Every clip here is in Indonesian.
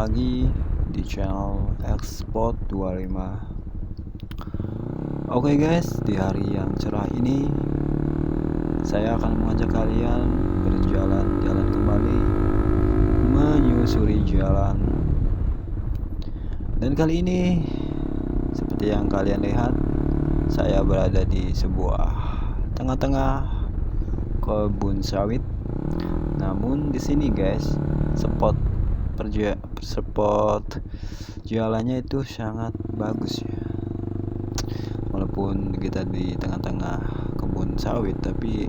lagi di channel Export 25. Oke guys, di hari yang cerah ini saya akan mengajak kalian berjalan-jalan kembali, menyusuri jalan. Dan kali ini seperti yang kalian lihat, saya berada di sebuah tengah-tengah kebun sawit. Namun di sini guys, spot jalannya itu sangat bagus ya. Walaupun kita di tengah-tengah kebun sawit, tapi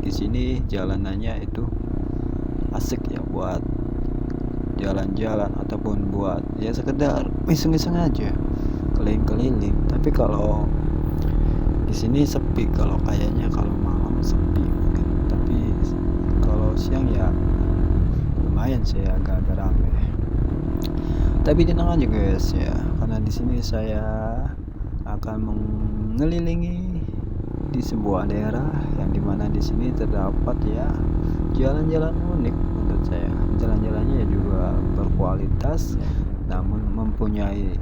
di sini jalanannya itu asik ya, buat jalan-jalan ataupun buat ya sekedar iseng-iseng aja keliling-keliling. Tapi kalau di sini sepi, kalau kayaknya kalau malam sepi mungkin. Tapi kalau siang ya lumayan sih, agak-agak rame. Tapi tenang aja guys ya, karena di sini saya akan mengelilingi di sebuah daerah yang dimana di sini terdapat ya jalan-jalan unik menurut saya. Jalan-jalannya juga berkualitas, namun mempunyai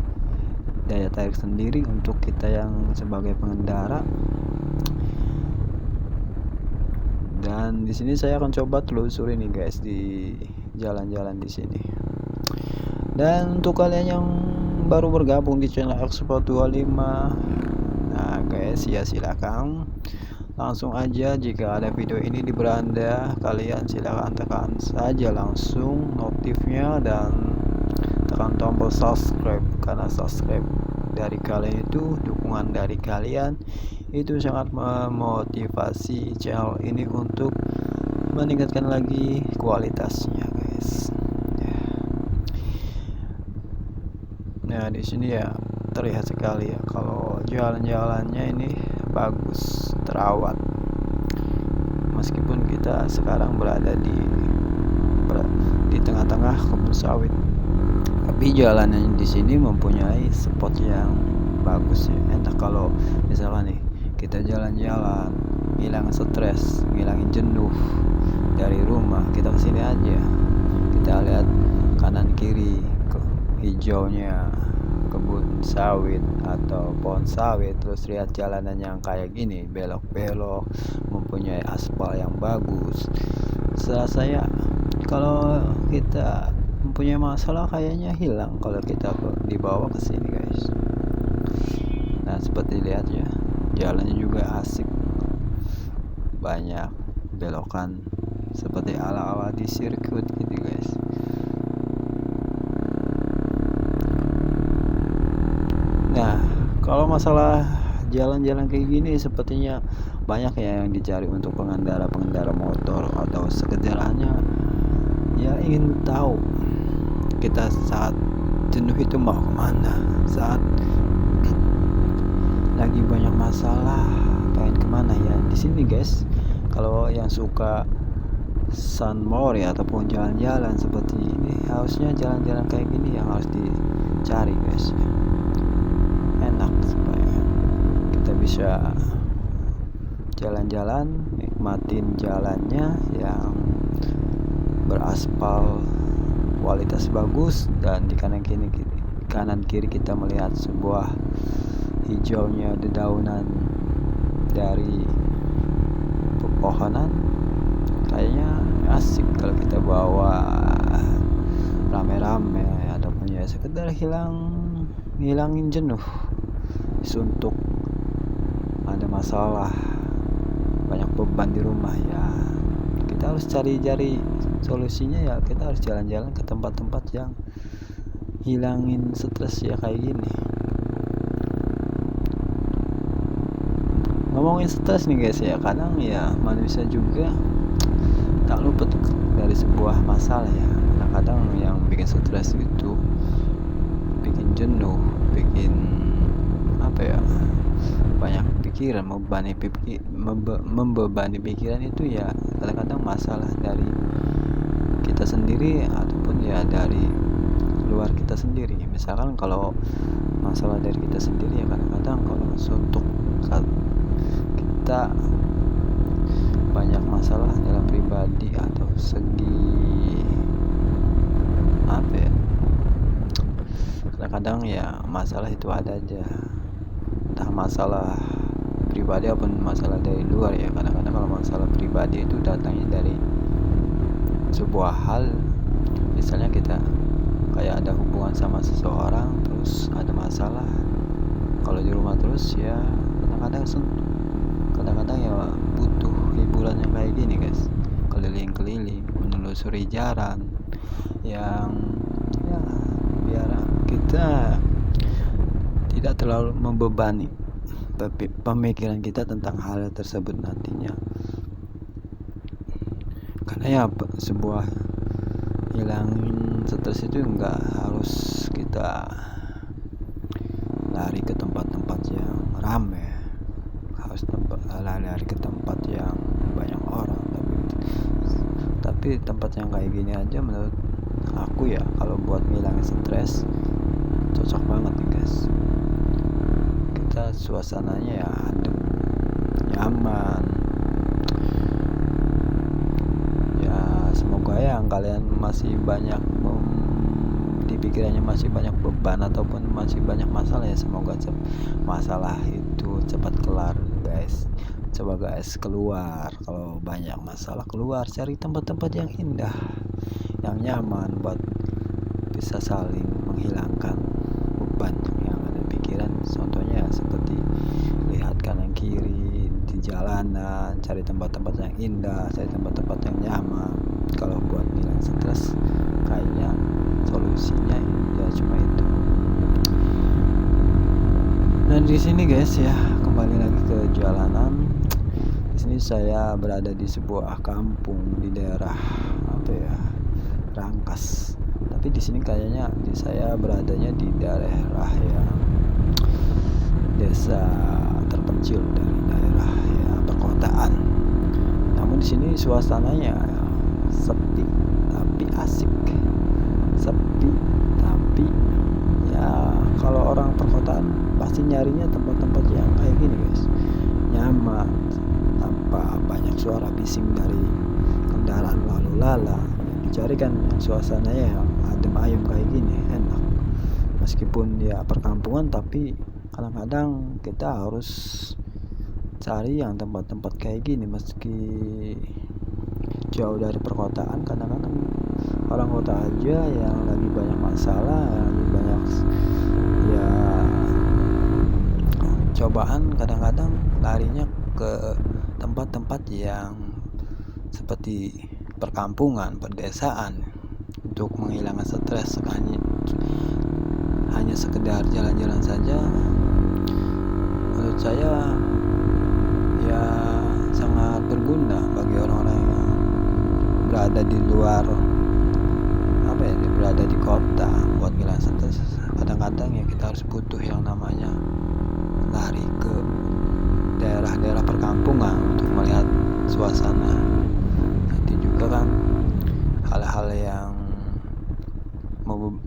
daya tarik sendiri untuk kita yang sebagai pengendara. Dan di sini saya akan coba telusuri nih guys di jalan-jalan di sini. Dan untuk kalian yang baru bergabung di channel Export 25, nah guys ya, silakan langsung aja, jika ada video ini di beranda kalian silakan tekan saja langsung notifnya dan tekan tombol subscribe, karena subscribe dari kalian itu, dukungan dari kalian itu sangat memotivasi channel ini untuk meningkatkan lagi kualitasnya guys. Nah di sini ya terlihat sekali ya kalau jalan-jalannya ini bagus, terawat. Meskipun kita sekarang berada di tengah-tengah kebun sawit, tapi jalanan di sini mempunyai spot yang bagus ya. Enak kalau misalkan nih kita jalan-jalan, hilang stres, ngilangin jenuh dari rumah, kita kesini aja, kita lihat kanan kiri hijaunya kebun sawit atau pohon sawit, terus lihat jalanan yang kayak gini, belok-belok, mempunyai aspal yang bagus. Setelah saya, kalau kita mempunyai masalah kayaknya hilang kalau kita dibawa ke sini guys. Nah seperti lihat ya, jalannya juga asik, banyak belokan seperti ala-ala di sirkuit gitu guys. Nah kalau masalah jalan-jalan kayak gini sepertinya banyak ya yang dicari untuk pengendara motor, atau sekedar hanya ya ingin tahu kita saat jenuh itu mau kemana, saat lagi banyak masalah pengen kemana ya. Di sini guys, kalau yang suka sunmore ya ataupun jalan-jalan seperti ini, harusnya jalan-jalan kayak gini yang harus dicari guys. Enak supaya kita bisa jalan-jalan, nikmatin jalannya yang beraspal, kualitas bagus, dan di kanan kiri kita melihat sebuah hijaunya dedaunan dari pepohonan. Kayaknya asik kalau kita bawa rame-rame ataupun ya sekedar ngilangin jenuh, suntuk, ada masalah, banyak beban di rumah ya. Kita harus cari solusinya ya, kita harus jalan-jalan ke tempat-tempat yang hilangin stres ya kayak gini. Ngomongin stres nih guys ya, kadang ya manusia juga tak luput dari sebuah masalah ya. Kadang yang bikin stres itu bikin jenuh, bikin apa ya, banyak pikiran, membebani pikiran itu ya kadang-kadang masalah dari kita sendiri ataupun ya dari luar kita sendiri. Misalkan kalau masalah dari kita sendiri ya kadang-kadang kalau suntuk, kita banyak masalah dalam pribadi atau segi apa ya, kadang-kadang ya masalah itu ada aja, entah masalah pribadi ataupun masalah dari luar ya. Kadang-kadang kalau masalah pribadi itu datangnya dari sebuah hal, misalnya kita kayak ada hubungan sama seseorang terus ada masalah. Kalau di rumah terus ya kadang-kadang ya butuh hiburan yang kayak gini guys, keliling-keliling menelusuri jalan yang ya biar kita tidak terlalu membebani pemikiran kita tentang hal tersebut nantinya. Karena ya sebuah hilangin stres itu enggak harus kita lari ke tempat-tempat yang ramai, harus lari ke tempat yang banyak orang, tapi tempat yang kayak gini aja menurut aku ya, kalau buat ngilangin stres cocok banget nih guys. Kita suasananya ya adem, nyaman ya. Semoga yang kalian masih banyak di pikirannya masih banyak beban ataupun masih banyak masalah ya, semoga masalah itu cepat kelar guys. Coba guys keluar, kalau banyak masalah keluar, cari tempat-tempat yang indah, yang nyaman buat bisa saling menghilangkan beban yang ada di pikiran. Contohnya seperti lihat kanan kiri di jalanan, cari tempat-tempat yang indah, cari tempat-tempat yang nyaman. Kalau buat hilang stres kayaknya solusinya ya cuma itu. Dan di sini guys ya, kembali lagi ke jalanan. Di sini saya berada di sebuah kampung di daerah Rangkas. Tapi di sini kayaknya saya beradanya di daerah yang desa terpencil dari daerah ya perkotaan. Namun di sini suasananya sepi tapi asik. Sepi tapi ya kalau orang perkotaan pasti nyarinya tempat-tempat yang kayak gini guys, nyaman tanpa banyak suara bising dari kendaraan lalu lalang. Dicari kan suasananya yang adem ayem kayak gini, enak. Meskipun ya perkampungan, tapi kadang-kadang kita harus cari yang tempat-tempat kayak gini. Meski jauh dari perkotaan, kadang-kadang orang kota aja yang lagi banyak masalah, yang lagi banyak ya cobaan, kadang-kadang larinya ke tempat-tempat yang seperti perkampungan, pedesaan untuk menghilangkan stres. Hanya sekedar jalan-jalan saja, menurut saya ya sangat berguna bagi orang-orang yang berada di luar berada di kota buat ngilangin stres. Kadang-kadang ya kita harus butuh yang namanya lari ke daerah-daerah perkampungan untuk melihat suasana. Nanti juga kan hal-hal yang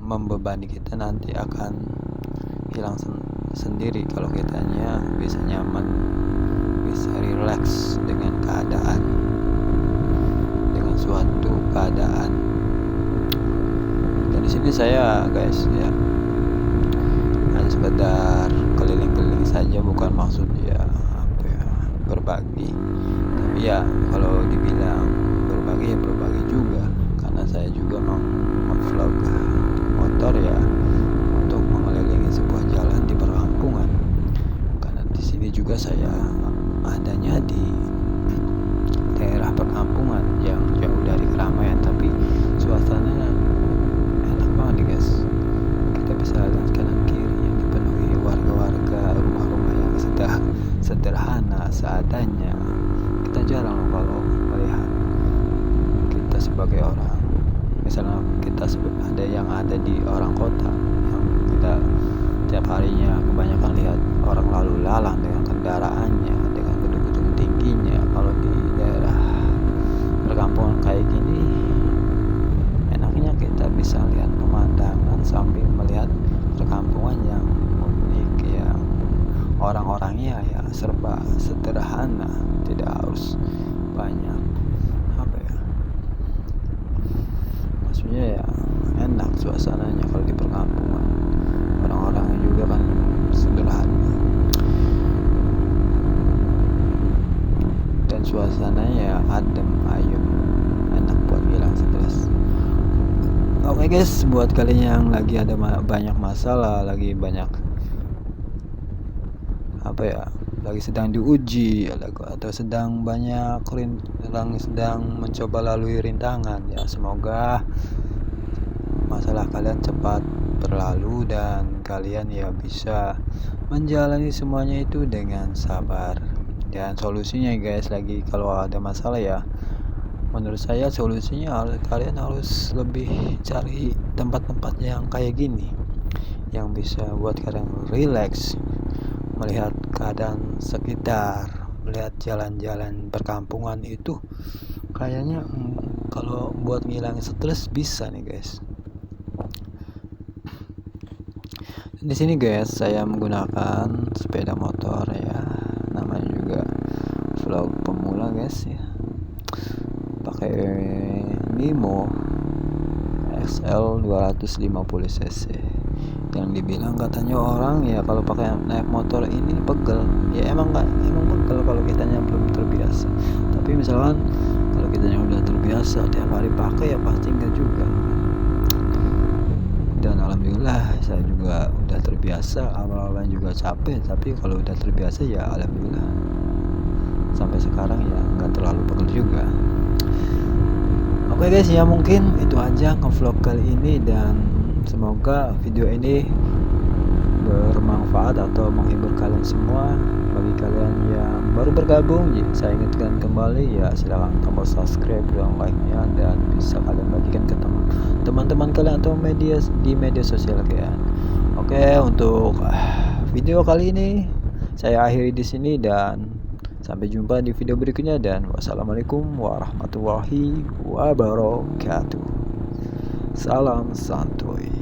membebani kita nanti akan hilang sendiri kalau kitanya bisa nyaman, bisa relax dengan keadaan, dengan suatu keadaan. Dan di sini saya guys ya hanya sekedar keliling-keliling saja, bukan maksud berbagi. Tapi ya kalau dibilang berbagi ya berbagi juga, karena saya juga mau vlog motor ya untuk mengelilingi sebuah jalan di perkampungan. Karena di sini juga saya adanya di daerah perkampungan yang jauh dari keramaian, tapi suasananya enak banget nih guys. Kita bisa lihat kanan kiri yang dipenuhi warga-warga, rumah-rumah yang sederhana seadanya. Kita jarang kalau melihat kita sebagai orang, misalnya kita ada yang ada di orang kota yang kita tiap harinya kebanyakan lihat orang lalu lalang dengan kendaraannya, dengan gedung-gedung tingginya. Kalau di daerah perkampungan kayak gini, enaknya kita bisa lihat pemandangan sambil melihat perkampungan yang unik, yang orang-orangnya ya serba sederhana, tidak harus banyak maksudnya ya enak suasananya kalau di perkampungan. guys, buat kalian yang lagi ada banyak masalah, lagi banyak apa ya, lagi sedang diuji atau sedang banyak sedang mencoba lalui rintangan, ya semoga masalah kalian cepat berlalu dan kalian ya bisa menjalani semuanya itu dengan sabar. Dan solusinya guys, lagi kalau ada masalah ya, menurut saya solusinya kalian harus lebih cari tempat-tempat yang kayak gini, yang bisa buat kalian relax, melihat keadaan sekitar, melihat jalan-jalan perkampungan itu kayaknya kalau buat ngilangin stres bisa nih guys. Di sini guys, saya menggunakan sepeda motor ya, namanya juga vlog pemula guys ya, pakai Nimo XL 250 cc. Yang dibilang katanya orang ya kalau pakai naik motor ini pegel, ya emang pegel kalau kitanya belum terbiasa. Tapi misalkan kalau kitanya udah terbiasa tiap hari pakai ya pasti enggak juga. Dan alhamdulillah saya juga udah terbiasa, awal-awalnya juga capek, tapi kalau udah terbiasa ya alhamdulillah sampai sekarang ya nggak terlalu pegel juga. Oke guys, ya mungkin itu aja ngevlog kali ini, dan semoga video ini bermanfaat atau menghibur kalian semua. Bagi kalian yang baru bergabung, saya ingatkan kembali ya, silahkan tombol subscribe dan like-nya, dan bisa kalian bagikan ke teman-teman kalian atau di media sosial kalian. Oke, untuk video kali ini saya akhiri di sini dan sampai jumpa di video berikutnya, dan wassalamualaikum warahmatullahi wabarakatuh. Salam santuy.